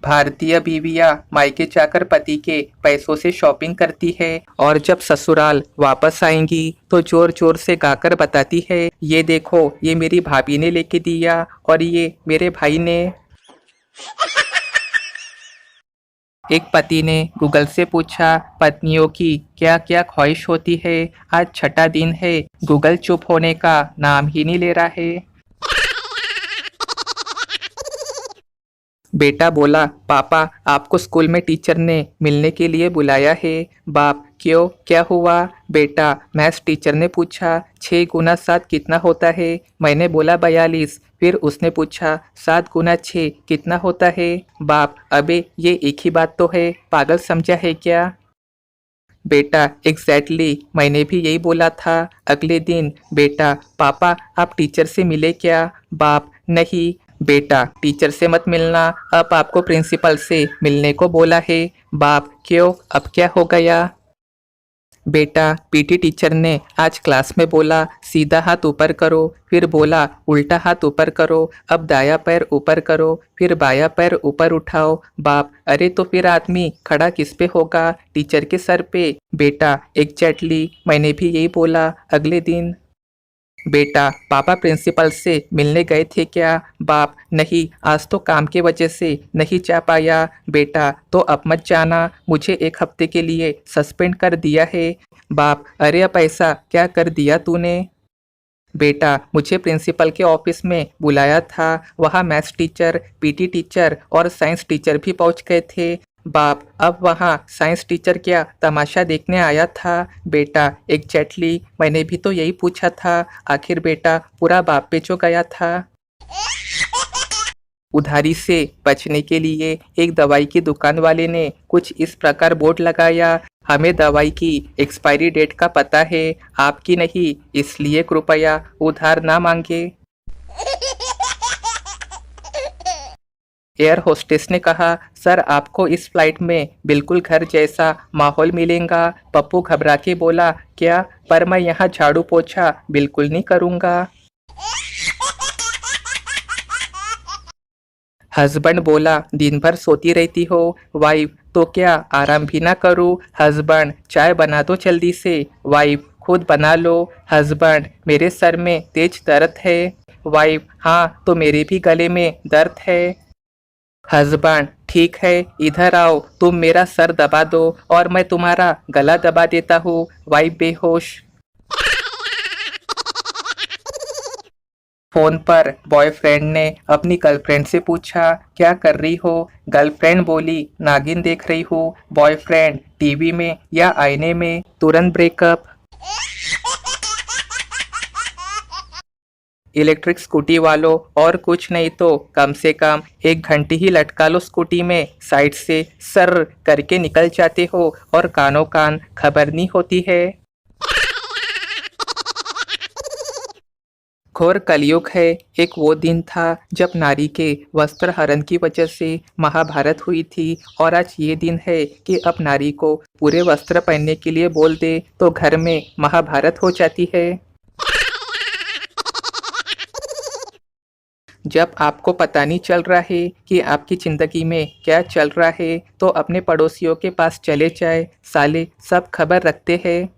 भारतीय बीवियां मायके जाकर पति के पैसों से शॉपिंग करती है और जब ससुराल वापस आएंगी तो जोर जोर से गाकर बताती है, ये देखो ये मेरी भाभी ने लेके दिया और ये मेरे भाई ने। एक पति ने गूगल से पूछा, पत्नियों की क्या क्या ख्वाहिश होती है। आज छठा दिन है, गूगल चुप होने का नाम ही नहीं ले रहा है। बेटा बोला, पापा आपको स्कूल में टीचर ने मिलने के लिए बुलाया है। बाप, क्यों, क्या हुआ। बेटा, मैथ्स टीचर ने पूछा 6 गुना 7 कितना होता है। मैंने बोला 42। फिर उसने पूछा 7 गुना 6 कितना होता है। बाप, अबे ये एक ही बात तो है, पागल समझा है क्या। बेटा, एग्जैक्टली मैंने भी यही बोला था। अगले दिन, बेटा, पापा आप टीचर से मिले क्या। बाप, नहीं। बेटा, टीचर से मत मिलना, अब आपको प्रिंसिपल से मिलने को बोला है। बाप, क्यों, अब क्या हो गया। बेटा, पीटी टीचर ने आज क्लास में बोला सीधा हाथ ऊपर करो, फिर बोला उल्टा हाथ ऊपर करो, अब दाया पैर ऊपर करो, फिर बाया पैर ऊपर उठाओ। बाप, अरे तो फिर आदमी खड़ा किस पे होगा, टीचर के सर पे। बेटा, एग्जैक्टली मैंने भी यही बोला। अगले दिन, बेटा, पापा प्रिंसिपल से मिलने गए थे क्या। बाप, नहीं, आज तो काम के वजह से नहीं जा पाया। बेटा, तो अब मत जाना, मुझे 1 हफ्ते के लिए सस्पेंड कर दिया है। बाप, अरे अब ऐसा क्या कर दिया तूने। बेटा, मुझे प्रिंसिपल के ऑफिस में बुलाया था, वहाँ मैथ्स टीचर, पीटी टीचर और साइंस टीचर भी पहुँच गए थे। बाप, अब वहाँ साइंस टीचर क्या तमाशा देखने आया था। बेटा, एग्जैक्टली मैंने भी तो यही पूछा था। आखिर बेटा पूरा बाप पे जो गया था। उधारी से बचने के लिए एक दवाई की दुकान वाले ने कुछ इस प्रकार बोर्ड लगाया, हमें दवाई की एक्सपायरी डेट का पता है, आपकी नहीं, इसलिए कृपया उधार ना मांगे। एयर होस्टेस ने कहा, सर आपको इस फ्लाइट में बिल्कुल घर जैसा माहौल मिलेगा। पप्पू घबरा के बोला, क्या, पर मैं यहाँ झाड़ू पोछा बिल्कुल नहीं करूँगा। हस्बैंड बोला, दिन भर सोती रहती हो। वाइफ, तो क्या आराम भी ना करूँ। हस्बैंड, चाय बना दो जल्दी से। वाइफ, खुद बना लो। हस्बैंड, मेरे सर में तेज दर्द है। वाइफ, हाँ तो मेरे भी गले में दर्द है। हस्बैंड, ठीक है, इधर आओ, तुम मेरा सर दबा दो और मैं तुम्हारा गला दबा देता हूँ। वाइफ बेहोश। फोन पर बॉयफ्रेंड ने अपनी गर्लफ्रेंड से पूछा, क्या कर रही हो। गर्लफ्रेंड बोली, नागिन देख रही हूँ। बॉयफ्रेंड, टीवी में या आईने में। तुरंत ब्रेकअप। इलेक्ट्रिक स्कूटी वालों, और कुछ नहीं तो कम से कम 1 घंटे ही लटका लो स्कूटी में, साइड से सर करके निकल जाते हो और कानों कान खबर नहीं होती है। घोर कलयुग है। एक वो दिन था जब नारी के वस्त्र हरण की वजह से महाभारत हुई थी, और आज ये दिन है कि अब नारी को पूरे वस्त्र पहनने के लिए बोल दे तो घर में महाभारत हो जाती है। जब आपको पता नहीं चल रहा है कि आपकी ज़िंदगी में क्या चल रहा है तो अपने पड़ोसियों के पास चले जाए, साले सब खबर रखते हैं।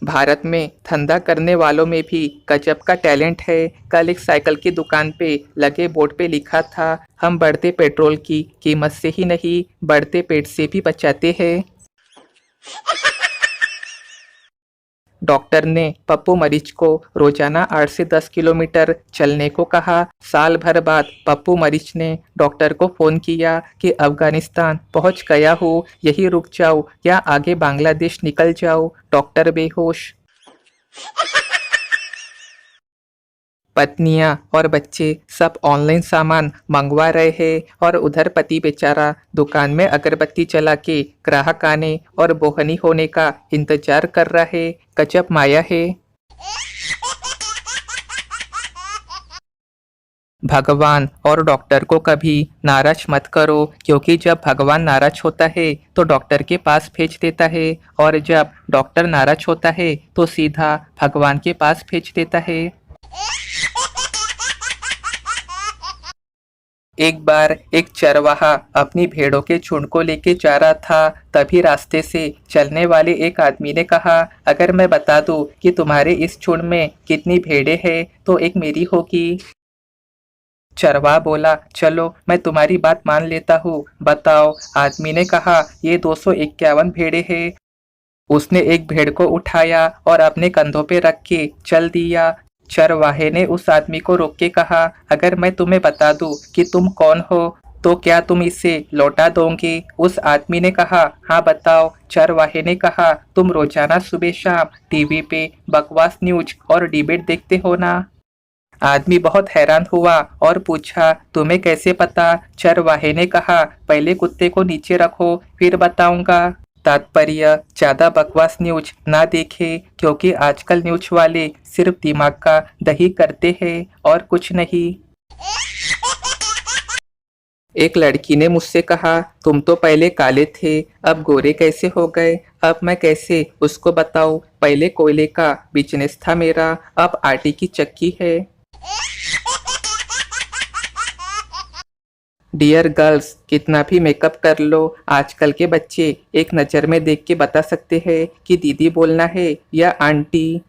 भारत में धंधा करने वालों में भी गजब का टैलेंट है। कल एक साइकिल की दुकान पे लगे बोर्ड पे लिखा था, हम बढ़ते पेट्रोल की कीमत से ही नहीं, बढ़ते पेट से भी बचाते हैं। डॉक्टर ने पप्पू मरीज को रोजाना 8 से 10 किलोमीटर चलने को कहा। साल भर बाद पप्पू मरीज ने डॉक्टर को फोन किया कि अफगानिस्तान पहुंच गया हूँ, यही रुक जाओ या आगे बांग्लादेश निकल जाओ। डॉक्टर बेहोश। पत्नियां और बच्चे सब ऑनलाइन सामान मंगवा रहे हैं और उधर पति बेचारा दुकान में अगरबत्ती जला के ग्राहक आने और बोहनी होने का इंतजार कर रहा है। गजब माया है। भगवान और डॉक्टर को कभी नाराज मत करो, क्योंकि जब भगवान नाराज होता है तो डॉक्टर के पास भेज देता है, और जब डॉक्टर नाराज होता है तो सीधा भगवान के पास भेज देता है। एक बार एक चरवाहा अपनी भेड़ों के झुंड को लेके जा रहा था। तभी रास्ते से चलने वाले एक आदमी ने कहा, अगर मैं बता दूं कि तुम्हारे इस झुंड में कितनी भेड़ें हैं तो एक मेरी होगी। चरवाहा बोला, चलो मैं तुम्हारी बात मान लेता हूँ, बताओ। आदमी ने कहा, ये 251 भेड़ें हैं। उसने एक भेड़ को उठाया और अपने कंधों पे रख के चल दिया। चरवाहे ने उस आदमी को रोक के कहा, अगर मैं तुम्हें बता दूं कि तुम कौन हो तो क्या तुम इसे लौटा दोगे? उस आदमी ने कहा, हाँ बताओ। चरवाहे ने कहा, तुम रोजाना सुबह शाम टीवी पे बकवास न्यूज और डिबेट देखते हो ना? आदमी बहुत हैरान हुआ और पूछा, तुम्हें कैसे पता? चरवाहे ने कहा, पहले कुत्ते को नीचे रखो फिर बताऊंगा। तात्पर्य, ज्यादा बकवास न्यूज ना देखे, क्योंकि आजकल न्यूज वाले सिर्फ दिमाग का दही करते हैं और कुछ नहीं। एक लड़की ने मुझसे कहा, तुम तो पहले काले थे, अब गोरे कैसे हो गए? अब मैं कैसे उसको बताऊं? पहले कोयले का बिजनेस था मेरा, अब आटे की चक्की है। डियर गर्ल्स, कितना भी मेकअप कर लो, आजकल के बच्चे एक नज़र में देख के बता सकते हैं कि दीदी बोलना है या आंटी।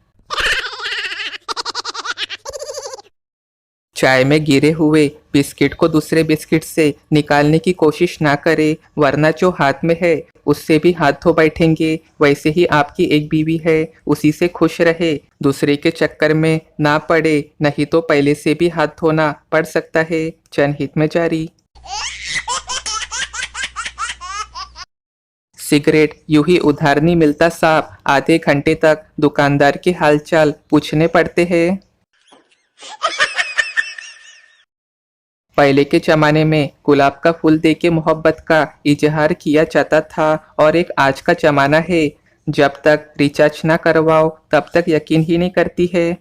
चाय में गिरे हुए बिस्किट को दूसरे बिस्किट से निकालने की कोशिश ना करे, वरना जो हाथ में है उससे भी हाथ धो बैठेंगे। वैसे ही आपकी एक बीवी है, उसी से खुश रहे, दूसरे के चक्कर में ना पड़े, नहीं तो पहले से भी हाथ धोना पड़ सकता है। जनहित में जारी। सिगरेट यूं ही उधार नहीं मिलता साहब, आधे घंटे तक दुकानदार के हालचाल पूछने पड़ते हैं। पहले के जमाने में गुलाब का फूल देके मोहब्बत का इजहार किया जाता था, और एक आज का जमाना है, जब तक रिचार्ज ना करवाओ तब तक यकीन ही नहीं करती है।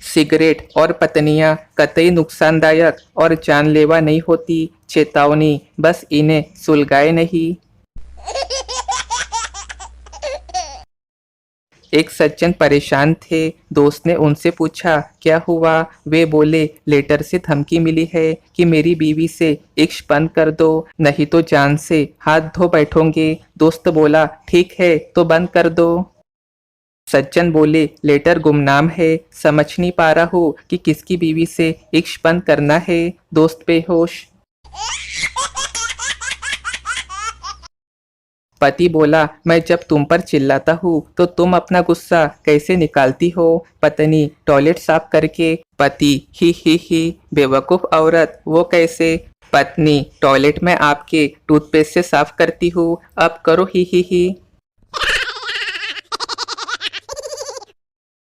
सिगरेट और पत्नियां कतई नुकसानदायक और जानलेवा नहीं होती, चेतावनी, बस इन्हें सुलगाए नहीं। एक सज्जन परेशान थे, दोस्त ने उनसे पूछा, क्या हुआ? वे बोले, लेटर से धमकी मिली है कि मेरी बीवी से इश्क बंद कर दो, नहीं तो जान से हाथ धो बैठोगे। दोस्त बोला, ठीक है तो बंद कर दो। सज्जन बोले, लेटर गुमनाम है, समझ नहीं पा रहा हूँ कि किसकी बीवी से इश्क बंद करना है। दोस्त बेहोश। पति बोला, मैं जब तुम पर चिल्लाता हूँ तो तुम अपना गुस्सा कैसे निकालती हो? पत्नी, टॉयलेट साफ करके। पति, ही, बेवकूफ औरत, वो कैसे? पत्नी, टॉयलेट में आपके टूथपेस्ट से साफ करती हूँ, अब करो ही।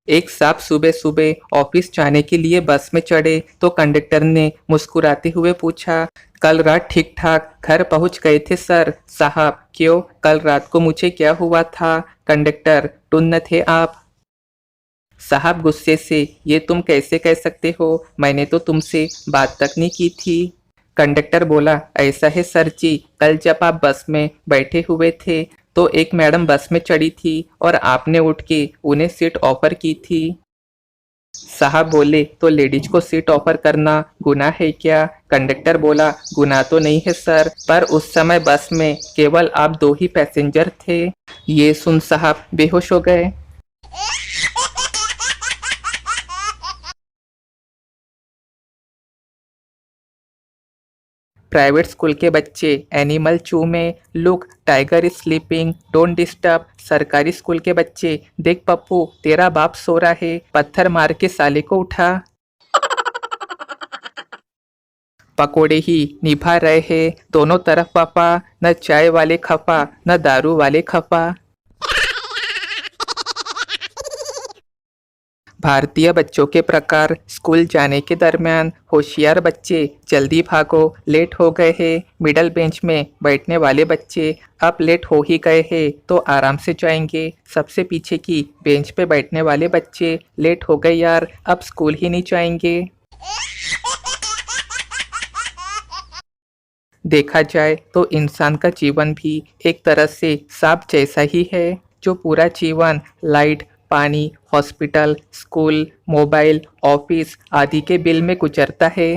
एक साहब सुबह सुबह ऑफिस जाने के लिए बस में चढ़े तो कंडक्टर ने मुस्कुराते हुए पूछा, कल रात ठीक ठाक घर पहुंच गए थे सर? साहब, क्यों, कल रात को मुझे क्या हुआ था? कंडक्टर, टुन्न थे आप। साहब गुस्से से, ये तुम कैसे कह सकते हो, मैंने तो तुमसे बात तक नहीं की थी। कंडक्टर बोला, ऐसा है सर जी, कल जब आप बस में बैठे हुए थे तो एक मैडम बस में चढ़ी थी और आपने उठ के उन्हें सीट ऑफर की थी। साहब बोले, तो लेडीज को सीट ऑफर करना गुनाह है क्या? कंडक्टर बोला, गुनाह तो नहीं है सर, पर उस समय बस में केवल आप दो ही पैसेंजर थे। ये सुन साहब बेहोश हो गए। प्राइवेट स्कूल के बच्चे एनिमल जू में, look tiger is sleeping, don't disturb. सरकारी स्कूल के बच्चे, देख पप्पू तेरा बाप सो रहा है, पत्थर मार के साले को उठा। पकोड़े ही निभा रहे हैं दोनों तरफ पापा, न चाय वाले खफा न दारू वाले खफा। भारतीय बच्चों के प्रकार, स्कूल जाने के दरमियान होशियार बच्चे, जल्दी भागो लेट हो गए हैं। मिडल बेंच में बैठने वाले बच्चे, अब लेट हो ही गए हैं तो आराम से जाएंगे। सबसे पीछे की बेंच पे बैठने वाले बच्चे, लेट हो गए यार, अब स्कूल ही नहीं जाएंगे। देखा जाए तो इंसान का जीवन भी एक तरह से सांप जैसा ही है, जो पूरा जीवन लाइट पानी, हॉस्पिटल, स्कूल, मोबाइल, ऑफिस आदि के बिल में गुजरता है।